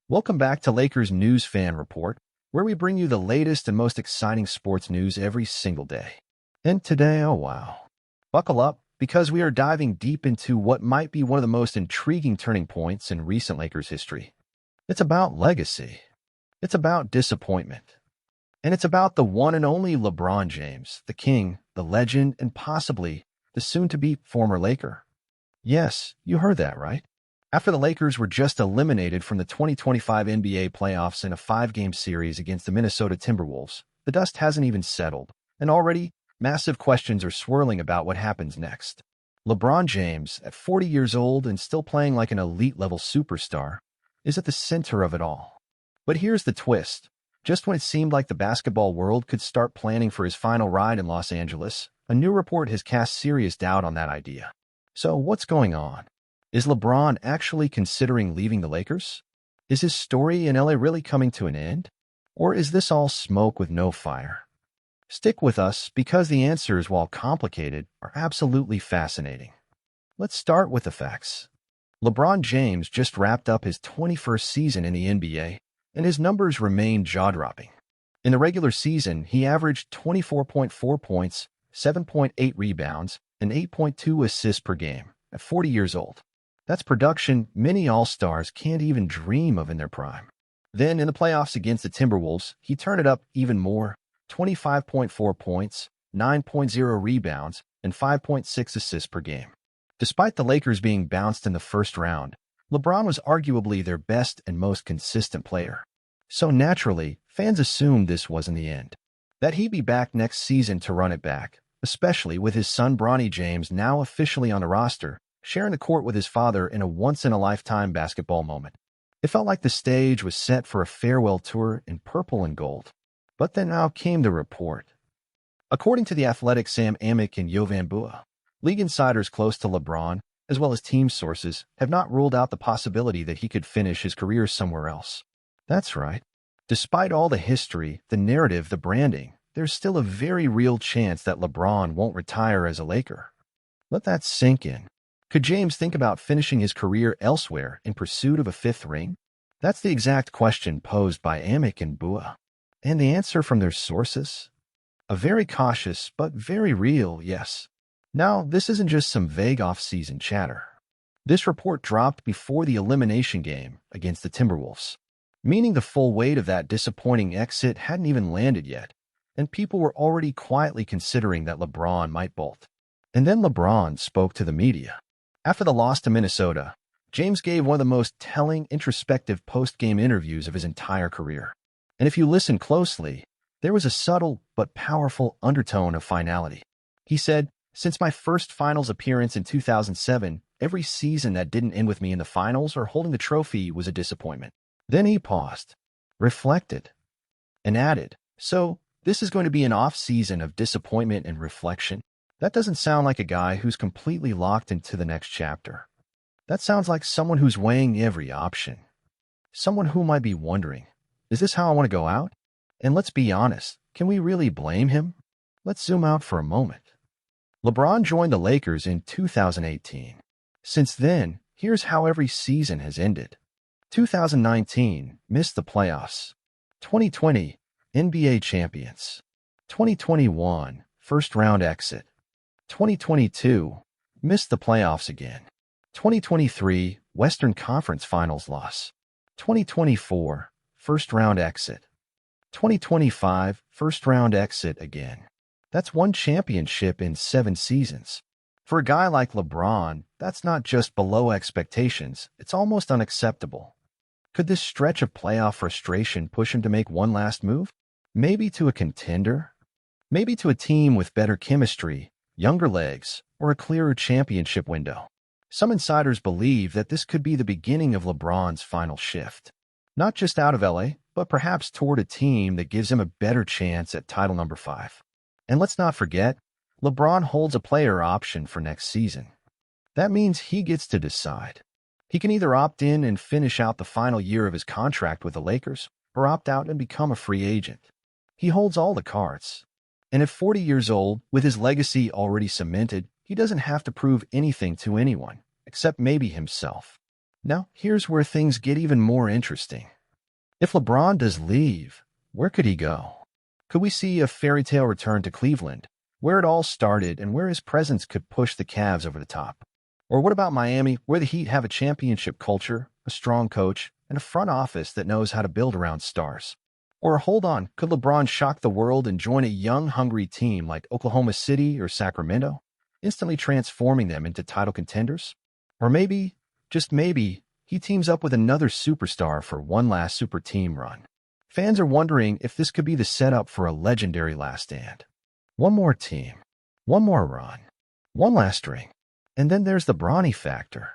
Welcome back to Lakers News Fan Report, where we bring you the latest and most exciting sports news every single day. And today, oh wow, buckle up because we are diving deep into what might be one of the most intriguing turning points in recent Lakers history. It's about legacy. It's about disappointment. And it's about the one and only LeBron James, the king, the legend, and possibly the soon-to-be former Laker. Yes, you heard that right. After the Lakers were just eliminated from the 2025 NBA playoffs in a five-game series against the Minnesota Timberwolves, the dust hasn't even settled, and already massive questions are swirling about what happens next. LeBron James, at 40 years old and still playing like an elite-level superstar, is at the center of it all. But here's the twist. Just when it seemed like the basketball world could start planning for his final ride in Los Angeles, a new report has cast serious doubt on that idea. So what's going on? Is LeBron actually considering leaving the Lakers? Is his story in LA really coming to an end? Or is this all smoke with no fire? Stick with us because the answers, while complicated, are absolutely fascinating. Let's start with the facts. LeBron James just wrapped up his 21st season in the NBA, and his numbers remain jaw-dropping. In the regular season, he averaged 24.4 points, 7.8 rebounds, and 8.2 assists per game at 40 years old. That's production many All-Stars can't even dream of in their prime. Then, in the playoffs against the Timberwolves, he turned it up even more, 25.4 points, 9.0 rebounds, and 5.6 assists per game. Despite the Lakers being bounced in the first round, LeBron was arguably their best and most consistent player. So naturally, fans assumed this wasn't the end. That he'd be back next season to run it back, especially with his son Bronny James now officially on the roster, sharing the court with his father in a once-in-a-lifetime basketball moment. It felt like the stage was set for a farewell tour in purple and gold. But then now came the report. According to The Athletic, Sam Amick and Jovan Buha, league insiders close to LeBron, as well as team sources, have not ruled out the possibility that he could finish his career somewhere else. That's right. Despite all the history, the narrative, the branding, there's still a very real chance that LeBron won't retire as a Laker. Let that sink in. Could James think about finishing his career elsewhere in pursuit of a fifth ring? That's the exact question posed by Amick and Buha. And the answer from their sources? A very cautious but very real yes. Now, this isn't just some vague off-season chatter. This report dropped before the elimination game against the Timberwolves, meaning the full weight of that disappointing exit hadn't even landed yet, and people were already quietly considering that LeBron might bolt. And then LeBron spoke to the media. After the loss to Minnesota, James gave one of the most telling, introspective post-game interviews of his entire career. And if you listen closely, there was a subtle but powerful undertone of finality. He said, "Since my first finals appearance in 2007, every season that didn't end with me in the finals or holding the trophy was a disappointment." Then he paused, reflected, and added, "So, this is going to be an off-season of disappointment and reflection." That doesn't sound like a guy who's completely locked into the next chapter. That sounds like someone who's weighing every option. Someone who might be wondering, is this how I want to go out? And let's be honest, can we really blame him? Let's zoom out for a moment. LeBron joined the Lakers in 2018. Since then, here's how every season has ended. 2019, missed the playoffs. 2020, NBA champions. 2021, first-round exit. 2022, missed the playoffs again. 2023, Western Conference Finals loss. 2024, first-round exit. 2025, first-round exit again. That's one championship in 7 seasons. For a guy like LeBron, that's not just below expectations, it's almost unacceptable. Could this stretch of playoff frustration push him to make one last move? Maybe to a contender? Maybe to a team with better chemistry, younger legs, or a clearer championship window? Some insiders believe that this could be the beginning of LeBron's final shift. Not just out of LA, but perhaps toward a team that gives him a better chance at title number 5. And let's not forget, LeBron holds a player option for next season. That means he gets to decide. He can either opt in and finish out the final year of his contract with the Lakers, or opt out and become a free agent. He holds all the cards. And at 40 years old, with his legacy already cemented, he doesn't have to prove anything to anyone, except maybe himself. Now, here's where things get even more interesting. If LeBron does leave, where could he go? Could we see a fairy tale return to Cleveland, where it all started and where his presence could push the Cavs over the top? Or what about Miami, where the Heat have a championship culture, a strong coach, and a front office that knows how to build around stars? Or hold on, could LeBron shock the world and join a young, hungry team like Oklahoma City or Sacramento, instantly transforming them into title contenders? Or maybe, just maybe, he teams up with another superstar for one last super team run. Fans are wondering if this could be the setup for a legendary last stand. One more team, one more run, one last ring. And then there's the Bronny factor.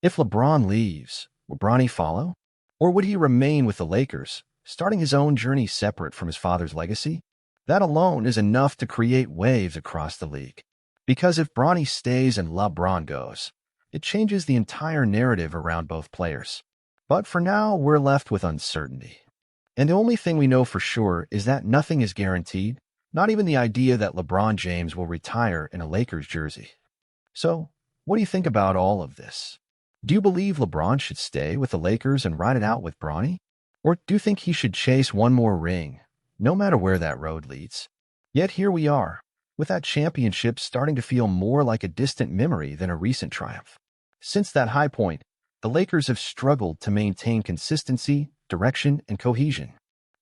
If LeBron leaves, will Bronny follow? Or would he remain with the Lakers, starting his own journey separate from his father's legacy? That alone is enough to create waves across the league. Because if Bronny stays and LeBron goes, it changes the entire narrative around both players. But for now, we're left with uncertainty. And the only thing we know for sure is that nothing is guaranteed, not even the idea that LeBron James will retire in a Lakers jersey. So, what do you think about all of this? Do you believe LeBron should stay with the Lakers and ride it out with Bronny? Or do you think he should chase one more ring, no matter where that road leads? Yet here we are, with that championship starting to feel more like a distant memory than a recent triumph. Since that high point, the Lakers have struggled to maintain consistency, direction, and cohesion.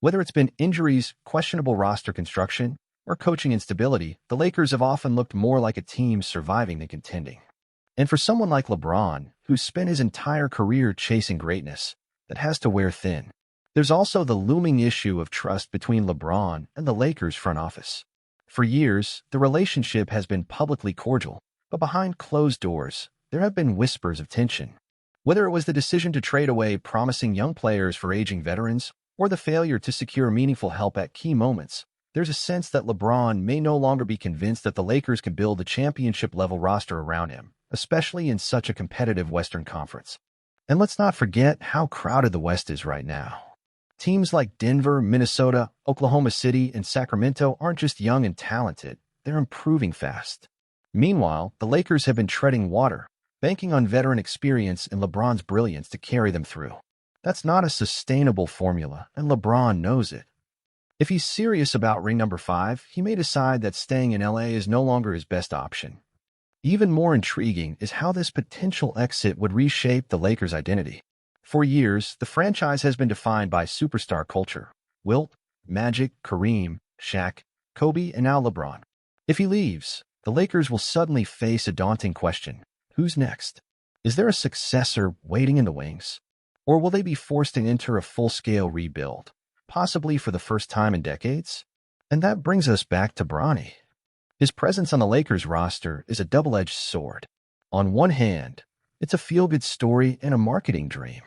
Whether it's been injuries, questionable roster construction, or coaching instability, the Lakers have often looked more like a team surviving than contending. And for someone like LeBron, who's spent his entire career chasing greatness, that has to wear thin. There's also the looming issue of trust between LeBron and the Lakers front office. For years, the relationship has been publicly cordial, but behind closed doors, there have been whispers of tension. Whether it was the decision to trade away promising young players for aging veterans, or the failure to secure meaningful help at key moments, there's a sense that LeBron may no longer be convinced that the Lakers can build a championship-level roster around him, especially in such a competitive Western Conference. And let's not forget how crowded the West is right now. Teams like Denver, Minnesota, Oklahoma City, and Sacramento aren't just young and talented, they're improving fast. Meanwhile, the Lakers have been treading water, banking on veteran experience and LeBron's brilliance to carry them through. That's not a sustainable formula, and LeBron knows it. If he's serious about ring number 5, he may decide that staying in LA is no longer his best option. Even more intriguing is how this potential exit would reshape the Lakers' identity. For years, the franchise has been defined by superstar culture. Wilt, Magic, Kareem, Shaq, Kobe, and now LeBron. If he leaves, the Lakers will suddenly face a daunting question. Who's next? Is there a successor waiting in the wings? Or will they be forced to enter a full-scale rebuild, possibly for the first time in decades? And that brings us back to Bronny. His presence on the Lakers roster is a double-edged sword. On one hand, it's a feel-good story and a marketing dream.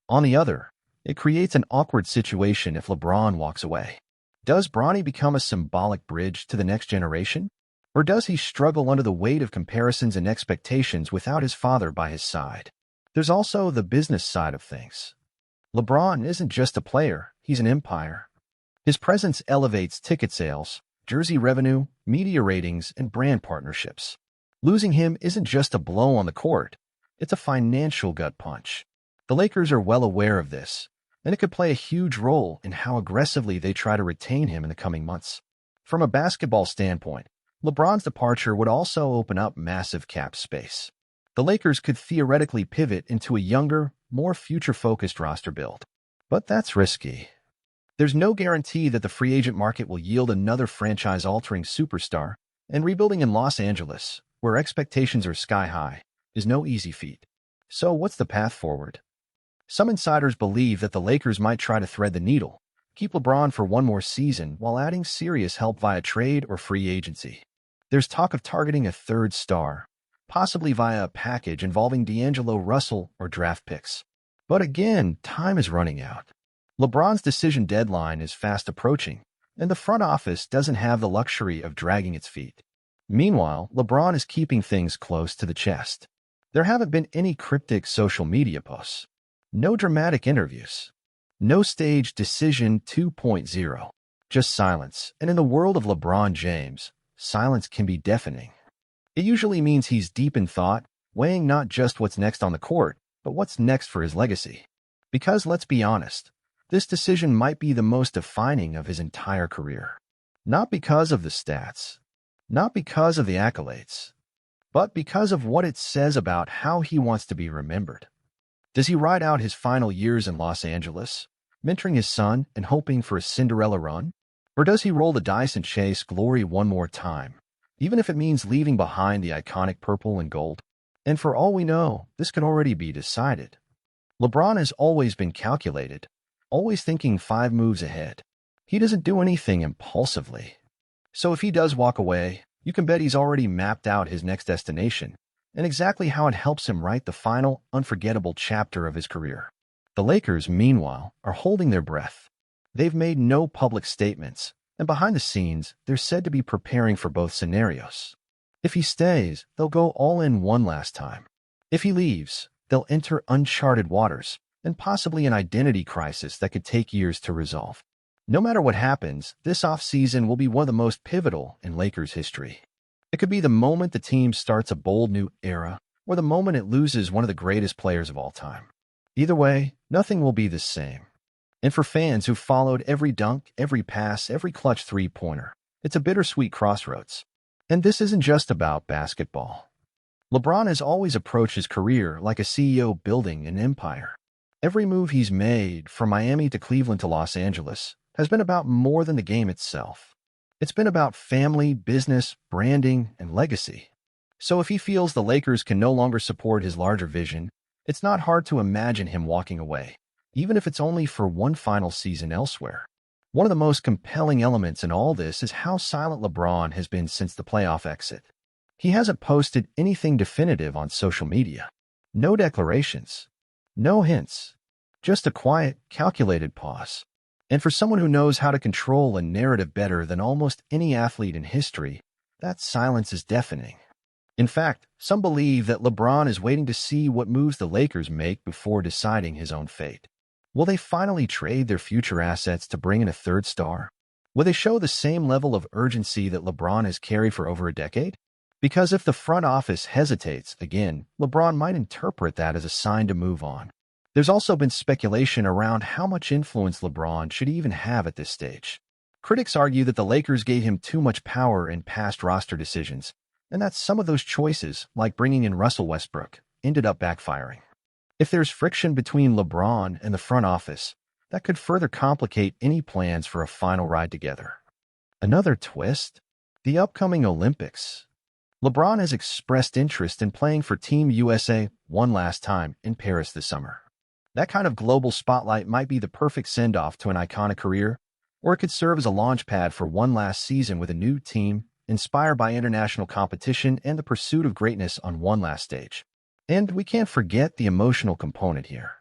On the other, it creates an awkward situation if LeBron walks away. Does Bronny become a symbolic bridge to the next generation? Or does he struggle under the weight of comparisons and expectations without his father by his side? There's also the business side of things. LeBron isn't just a player, he's an empire. His presence elevates ticket sales, jersey revenue, media ratings, and brand partnerships. Losing him isn't just a blow on the court, it's a financial gut punch. The Lakers are well aware of this, and it could play a huge role in how aggressively they try to retain him in the coming months. From a basketball standpoint, LeBron's departure would also open up massive cap space. The Lakers could theoretically pivot into a younger, more future-focused roster build. But that's risky. There's no guarantee that the free agent market will yield another franchise-altering superstar, and rebuilding in Los Angeles, where expectations are sky-high, is no easy feat. So what's the path forward? Some insiders believe that the Lakers might try to thread the needle, keep LeBron for one more season while adding serious help via trade or free agency. There's talk of targeting a third star, possibly via a package involving D'Angelo Russell or draft picks. But again, time is running out. LeBron's decision deadline is fast approaching, and the front office doesn't have the luxury of dragging its feet. Meanwhile, LeBron is keeping things close to the chest. There haven't been any cryptic social media posts, no dramatic interviews, no staged decision 2.0, just silence. And in the world of LeBron James, silence can be deafening. It usually means he's deep in thought, weighing not just what's next on the court, but what's next for his legacy. Because let's be honest, this decision might be the most defining of his entire career. Not because of the stats, not because of the accolades, but because of what it says about how he wants to be remembered. Does he ride out his final years in Los Angeles, mentoring his son and hoping for a Cinderella run? Or does he roll the dice and chase glory one more time, even if it means leaving behind the iconic purple and gold? And for all we know, this could already be decided. LeBron has always been calculated, always thinking 5 moves ahead. He doesn't do anything impulsively. So if he does walk away, you can bet he's already mapped out his next destination and exactly how it helps him write the final, unforgettable chapter of his career. The Lakers, meanwhile, are holding their breath. They've made no public statements, and behind the scenes, they're said to be preparing for both scenarios. If he stays, they'll go all in one last time. If he leaves, they'll enter uncharted waters and possibly an identity crisis that could take years to resolve. No matter what happens, this offseason will be one of the most pivotal in Lakers history. It could be the moment the team starts a bold new era, or the moment it loses one of the greatest players of all time. Either way, nothing will be the same. And for fans who followed every dunk, every pass, every clutch three-pointer, it's a bittersweet crossroads. And this isn't just about basketball. LeBron has always approached his career like a CEO building an empire. Every move he's made, from Miami to Cleveland to Los Angeles, has been about more than the game itself. It's been about family, business, branding, and legacy. So if he feels the Lakers can no longer support his larger vision, it's not hard to imagine him walking away, even if it's only for one final season elsewhere. One of the most compelling elements in all this is how silent LeBron has been since the playoff exit. He hasn't posted anything definitive on social media. No declarations. No hints. Just a quiet, calculated pause. And for someone who knows how to control a narrative better than almost any athlete in history, that silence is deafening. In fact, some believe that LeBron is waiting to see what moves the Lakers make before deciding his own fate. Will they finally trade their future assets to bring in a third star? Will they show the same level of urgency that LeBron has carried for over a decade? Because if the front office hesitates again, LeBron might interpret that as a sign to move on. There's also been speculation around how much influence LeBron should even have at this stage. Critics argue that the Lakers gave him too much power in past roster decisions, and that some of those choices, like bringing in Russell Westbrook, ended up backfiring. If there's friction between LeBron and the front office, that could further complicate any plans for a final ride together. Another twist? The upcoming Olympics. LeBron has expressed interest in playing for Team USA one last time in Paris this summer. That kind of global spotlight might be the perfect send-off to an iconic career, or it could serve as a launch pad for one last season with a new team, inspired by international competition and the pursuit of greatness on one last stage. And we can't forget the emotional component here.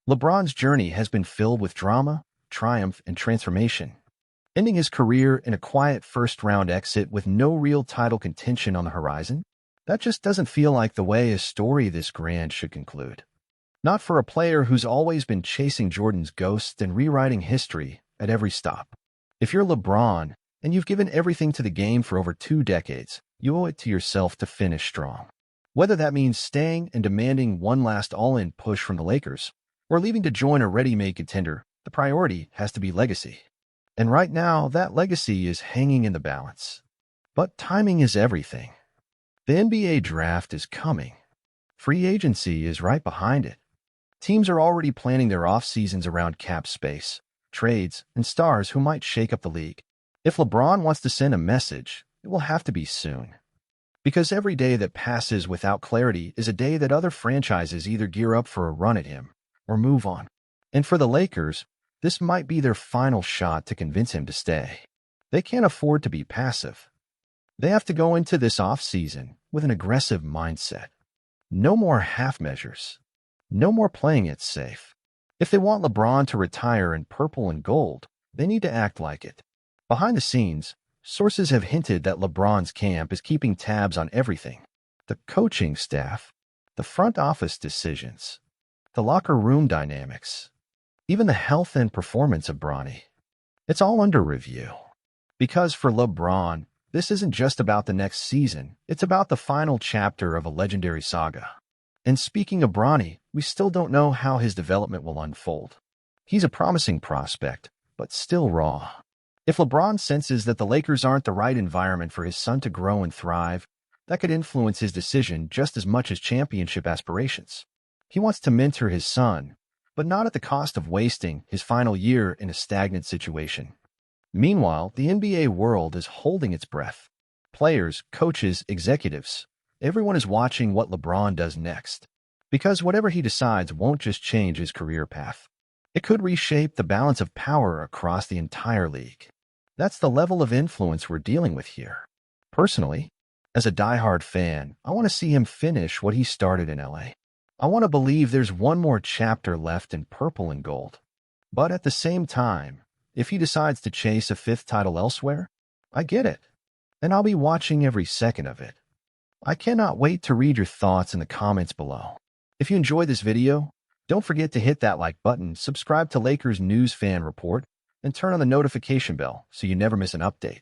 LeBron's journey has been filled with drama, triumph, and transformation. Ending his career in a quiet first-round exit with no real title contention on the horizon, that just doesn't feel like the way a story this grand should conclude. Not for a player who's always been chasing Jordan's ghost and rewriting history at every stop. If you're LeBron and you've given everything to the game for over 2 decades, you owe it to yourself to finish strong. Whether that means staying and demanding one last all-in push from the Lakers, or leaving to join a ready-made contender, the priority has to be legacy. And right now, that legacy is hanging in the balance. But timing is everything. The NBA draft is coming. Free agency is right behind it. Teams are already planning their off-seasons around cap space, trades, and stars who might shake up the league. If LeBron wants to send a message, it will have to be soon. Because every day that passes without clarity is a day that other franchises either gear up for a run at him or move on. And for the Lakers, this might be their final shot to convince him to stay. They can't afford to be passive. They have to go into this off-season with an aggressive mindset. No more half measures. No more playing it safe. If they want LeBron to retire in purple and gold, they need to act like it. Behind the scenes, sources have hinted that LeBron's camp is keeping tabs on everything. The coaching staff, the front office decisions, the locker room dynamics, even the health and performance of Bronny. It's all under review. Because for LeBron, this isn't just about the next season, it's about the final chapter of a legendary saga. And speaking of Bronny, we still don't know how his development will unfold. He's a promising prospect, but still raw. If LeBron senses that the Lakers aren't the right environment for his son to grow and thrive, that could influence his decision just as much as championship aspirations. He wants to mentor his son, but not at the cost of wasting his final year in a stagnant situation. Meanwhile, the NBA world is holding its breath. Players, coaches, executives, everyone is watching what LeBron does next. Because whatever he decides won't just change his career path. It could reshape the balance of power across the entire league. That's the level of influence we're dealing with here. Personally, as a diehard fan, I want to see him finish what he started in LA. I want to believe there's one more chapter left in purple and gold. But at the same time, if he decides to chase a fifth title elsewhere, I get it. And I'll be watching every second of it. I cannot wait to read your thoughts in the comments below. If you enjoyed this video, don't forget to hit that like button, subscribe to Lakers News Fan Report, and turn on the notification bell so you never miss an update.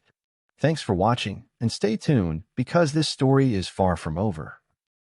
Thanks for watching, and stay tuned because this story is far from over.